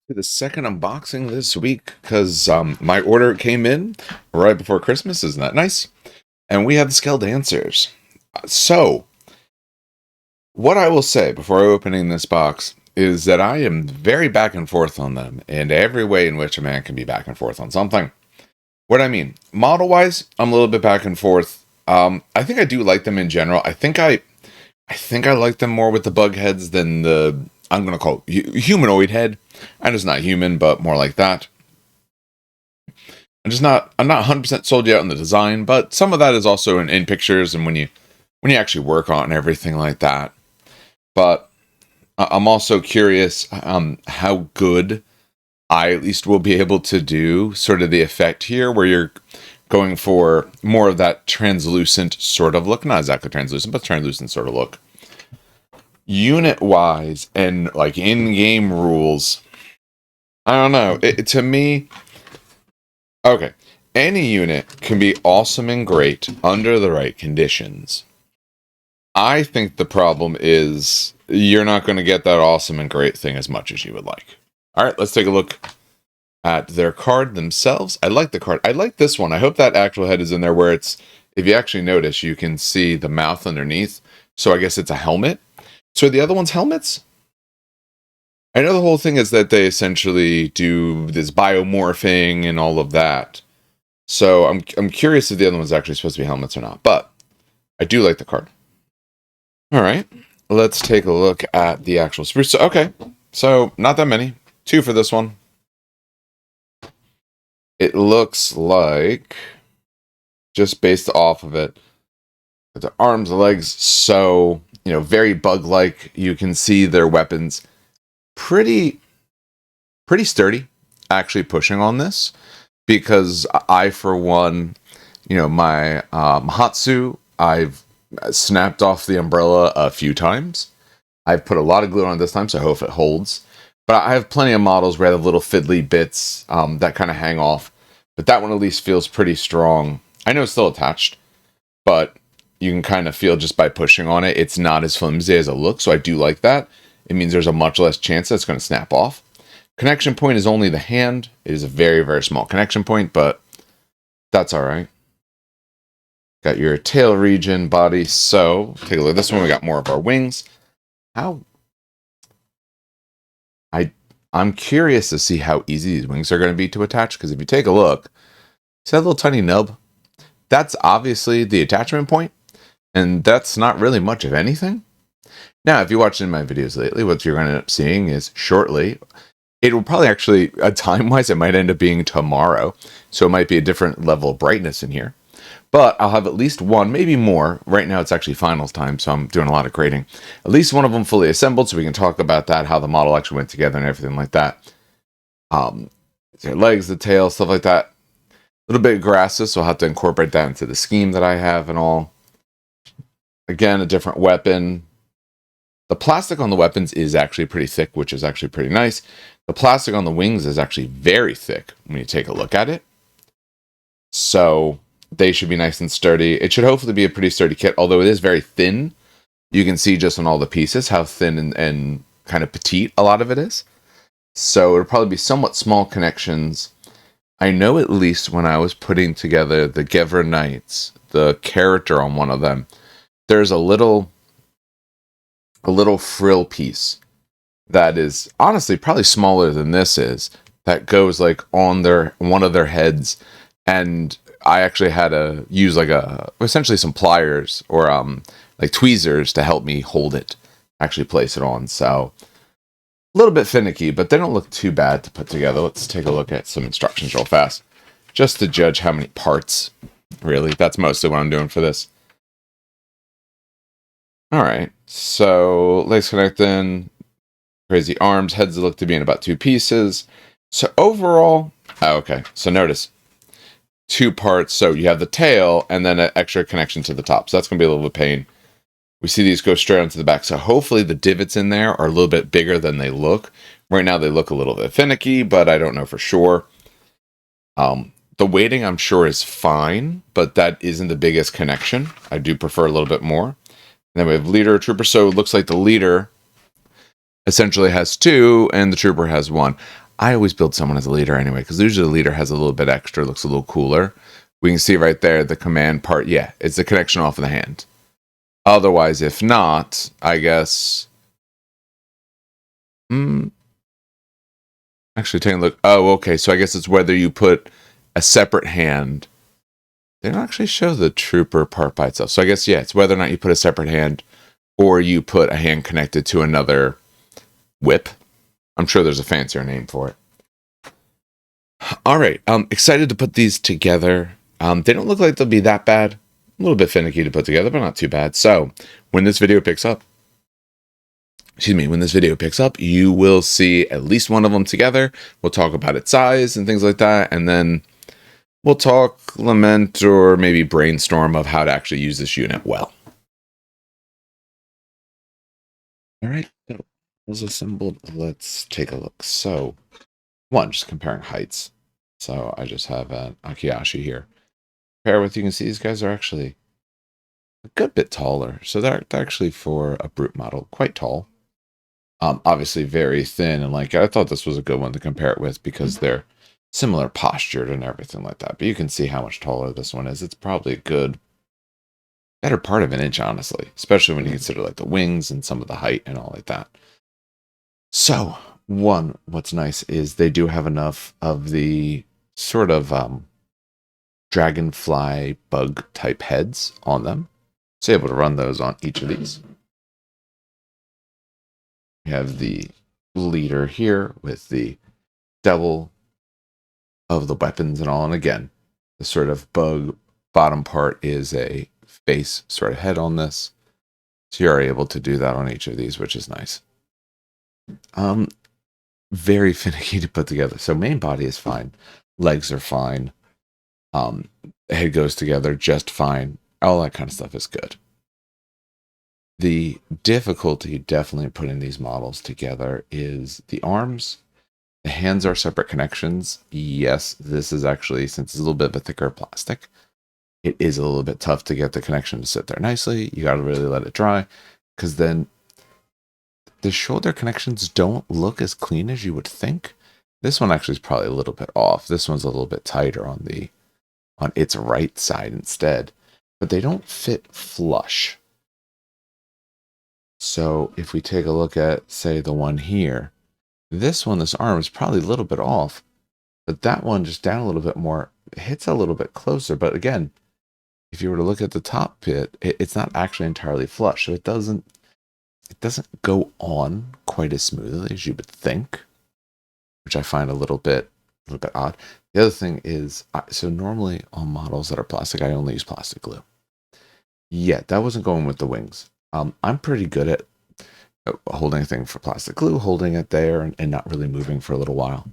The second unboxing this week because my order came in right before Christmas. Isn't that nice? And we have the Scaile Dancers. So, what I will say before opening this box is that I am very back and forth on them in every way in which a man can be back and forth on something. What I mean, model-wise, I'm a little bit back and forth. I think I do like them in general. I think I like them more with the bug heads than the, I'm going to call it humanoid head. And it's not human, but more like that. I'm not 100% sold yet on the design, but some of that is also in pictures and when you actually work on it and everything like that. But I'm also curious how good I at least will be able to do sort of the effect here where you're going for more of that translucent sort of look. Not exactly translucent, but translucent sort of look. Unit-wise and like in-game rules, I don't know. To me, okay, any unit can be awesome and great under the right conditions. I think the problem is you're not going to get that awesome and great thing as much as you would like. All right, let's take a look at their card themselves. I like the card. I like this one. I hope that actual head is in there where it's, if you actually notice, you can see the mouth underneath. So I guess it's a helmet. So are the other ones helmets? I know the whole thing is that they essentially do this biomorphing and all of that. So I'm curious if the other one's actually supposed to be helmets or not. But I do like the card. All right, let's take a look at the actual spruce. Okay, so not that many. 2 for this one. It looks like, just based off of it, the arms, the legs, so, very bug-like. You can see their weapons pretty sturdy, actually pushing on this. Because I, for one, my Mahatsu, I've snapped off the umbrella a few times. I've put a lot of glue on it this time, so I hope it holds. But I have plenty of models where I have little fiddly bits that kind of hang off. But that one at least feels pretty strong. I know it's still attached, but you can kind of feel just by pushing on it, it's not as flimsy as it looks, so I do like that. It means there's a much less chance that it's going to snap off. Connection point is only the hand. It is a very, very small connection point, but that's all right. Got your tail region, body. So take a look at this one. We got more of our wings. I'm curious to see how easy these wings are going to be to attach, because if you take a look, see that little tiny nub? That's obviously the attachment point, and that's not really much of anything. Now, if you watched in my videos lately, what you're going to end up seeing is shortly, it will probably actually, time-wise, it might end up being tomorrow, so it might be a different level of brightness in here. But I'll have at least one, maybe more. Right now it's actually finals time, so I'm doing a lot of grading. At least one of them fully assembled, so we can talk about that, how the model actually went together and everything like that. Their legs, the tail, stuff like that. A little bit of grasses, so I'll have to incorporate that into the scheme that I have and all. Again, a different weapon. The plastic on the weapons is actually pretty thick, which is actually pretty nice. The plastic on the wings is actually very thick when you take a look at it. So they should be nice and sturdy. It should hopefully be a pretty sturdy kit, although it is very thin. You can see just on all the pieces how thin and kind of petite a lot of it is. So it'll probably be somewhat small connections. I know at least when I was putting together the Gever Knights, the character on one of them, there's a little frill piece that is honestly probably smaller than this is, that goes like on one of their heads, and I actually had to use like essentially some pliers or like tweezers to help me hold it, actually place it on. So a little bit finicky, but they don't look too bad to put together. Let's take a look at some instructions real fast, just to judge how many parts. Really, that's mostly what I'm doing for this. All right, so legs connecting, crazy arms, heads look to be in about 2 pieces. So overall, okay, so notice 2 parts. So you have the tail and then an extra connection to the top. So that's going to be a little bit of pain. We see these go straight onto the back. So hopefully the divots in there are a little bit bigger than they look. Right now they look a little bit finicky, but I don't know for sure. The weighting I'm sure is fine, but that isn't the biggest connection. I do prefer a little bit more. And then we have leader, trooper. So it looks like the leader essentially has 2 and the trooper has 1. I always build someone as a leader anyway, because usually the leader has a little bit extra, looks a little cooler. We can see right there the command part. Yeah, it's the connection off of the hand. Otherwise, if not, I guess... actually, taking a look. Oh, okay. So I guess it's whether you put a separate hand. They don't actually show the trooper part by itself. So I guess, yeah, it's whether or not you put a separate hand or you put a hand connected to another whip. I'm sure there's a fancier name for it. All right. Excited to put these together. They don't look like they'll be that bad. A little bit finicky to put together, but not too bad. So when this video picks up, you will see at least one of them together. We'll talk about its size and things like that. And then we'll talk, lament, or maybe brainstorm of how to actually use this unit well. All right, so those assembled. Let's take a look. So, one, just comparing heights. So I just have an Akiashi here. Compare with, you can see these guys are actually a good bit taller. So they're actually, for a brute model, quite tall. Obviously very thin, and like I thought this was a good one to compare it with because they're similar postured and everything like that. But you can see how much taller this one is. It's probably a good, better part of an inch, honestly, especially when you consider like the wings and some of the height and all like that. So, one, what's nice is they do have enough of the sort of dragonfly bug type heads on them. So able to run those on each of these. We have the leader here with the double of the weapons and all. And again, the sort of bug bottom part is a face sort of head on this. So you're able to do that on each of these, which is nice. Very finicky to put together. So main body is fine. Legs are fine. Head goes together just fine. All that kind of stuff is good. The difficulty definitely putting these models together is the arms. The hands are separate connections. Yes, this is actually, since it's a little bit of a thicker plastic, it is a little bit tough to get the connection to sit there nicely. You got to really let it dry, because then the shoulder connections don't look as clean as you would think. This one actually is probably a little bit off. This one's a little bit tighter on its right side instead, but they don't fit flush. So if we take a look at, say, the one here, this arm is probably a little bit off, but that one just down a little bit more, hits a little bit closer. But again, if you were to look at the top bit, it's not actually entirely flush. So it doesn't go on quite as smoothly as you would think, which I find a little bit odd. The other thing is, so normally on models that are plastic, I only use plastic glue. Yeah, that wasn't going with the wings. I'm pretty good at holding a thing for plastic glue, holding it there and not really moving for a little while.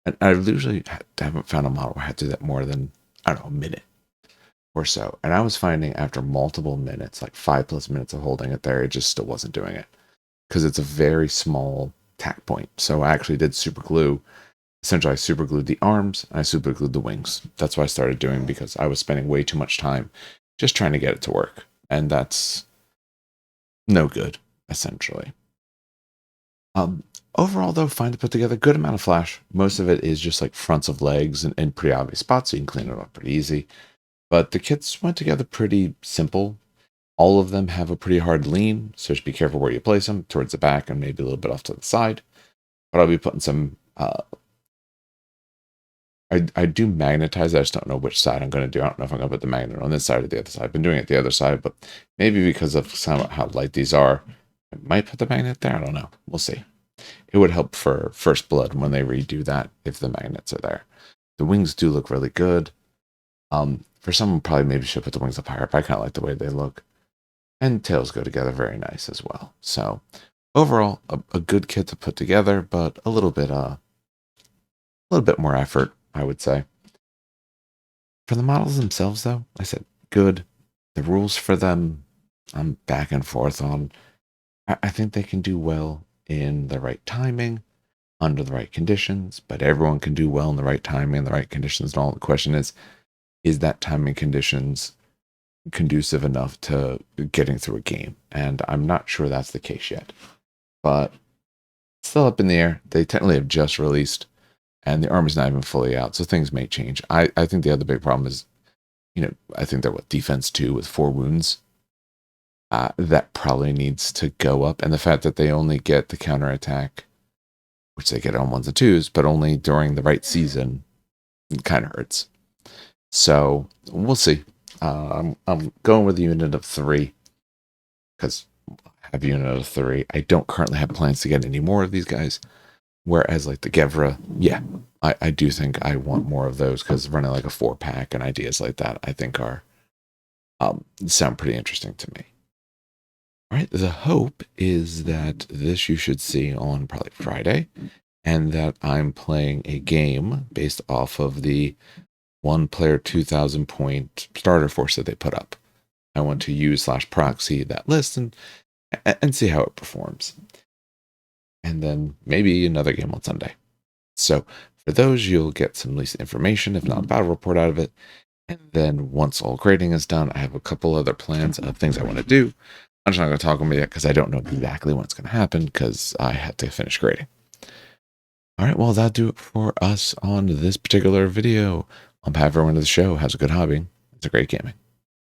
And I usually haven't found a model where I had to do that more than, I don't know, a minute or so. And I was finding after multiple minutes, like 5+ minutes of holding it there, it just still wasn't doing it, because it's a very small tack point. So I actually did super glue. Essentially, I super glued the arms and I super glued the wings. That's what I started doing, because I was spending way too much time just trying to get it to work. And that's no good, essentially. Overall, though, fine to put together. Good amount of flash. Most of it is just like fronts of legs and pretty obvious spots, so you can clean it up pretty easy. But the kits went together pretty simple. All of them have a pretty hard lean, so just be careful where you place them, towards the back and maybe a little bit off to the side. But I'll be putting some... I do magnetize. I just don't know which side I'm going to do. I don't know if I'm going to put the magnet on this side or the other side. I've been doing it the other side, but maybe because of how light these are, I might put the magnet there. I don't know. We'll see. It would help for First Blood when they redo that if the magnets are there. The wings do look really good. For some, probably maybe should put the wings up higher, but I kind of like the way they look. And tails go together very nice as well. So overall, a good kit to put together, but a little bit more effort, I would say. For the models themselves, though, I said good. The rules for them, I'm back and forth on. I think they can do well in the right timing, under the right conditions, but everyone can do well in the right timing, the right conditions, and all. The question is that timing conditions conducive enough to getting through a game? And I'm not sure that's the case yet, but still up in the air. They technically have just released and the army's not even fully out, so things may change. I think the other big problem is, I think they're defense 2 with 4 wounds. That probably needs to go up, and the fact that they only get the counterattack, which they get on 1s and 2s, but only during the right season, kind of hurts. So we'll see. I'm going with a unit of 3 because I have a unit of 3. I don't currently have plans to get any more of these guys. Whereas like the Gevra, yeah, I do think I want more of those because running like a 4-pack and ideas like that, I think are sound pretty interesting to me. All right, the hope is that this you should see on probably Friday, and that I'm playing a game based off of the 1-player 2,000 point starter force that they put up. I want to use/proxy that list and see how it performs. And then maybe another game on Sunday. So for those, you'll get some least information, if not a battle report out of it. And then once all grading is done, I have a couple other plans of things I want to do. I'm just not going to talk about it yet because I don't know exactly when it's going to happen because I had to finish grading. All right, well, that'll do it for us on this particular video. On behalf of everyone to the show, has a good hobby. It's a great gaming.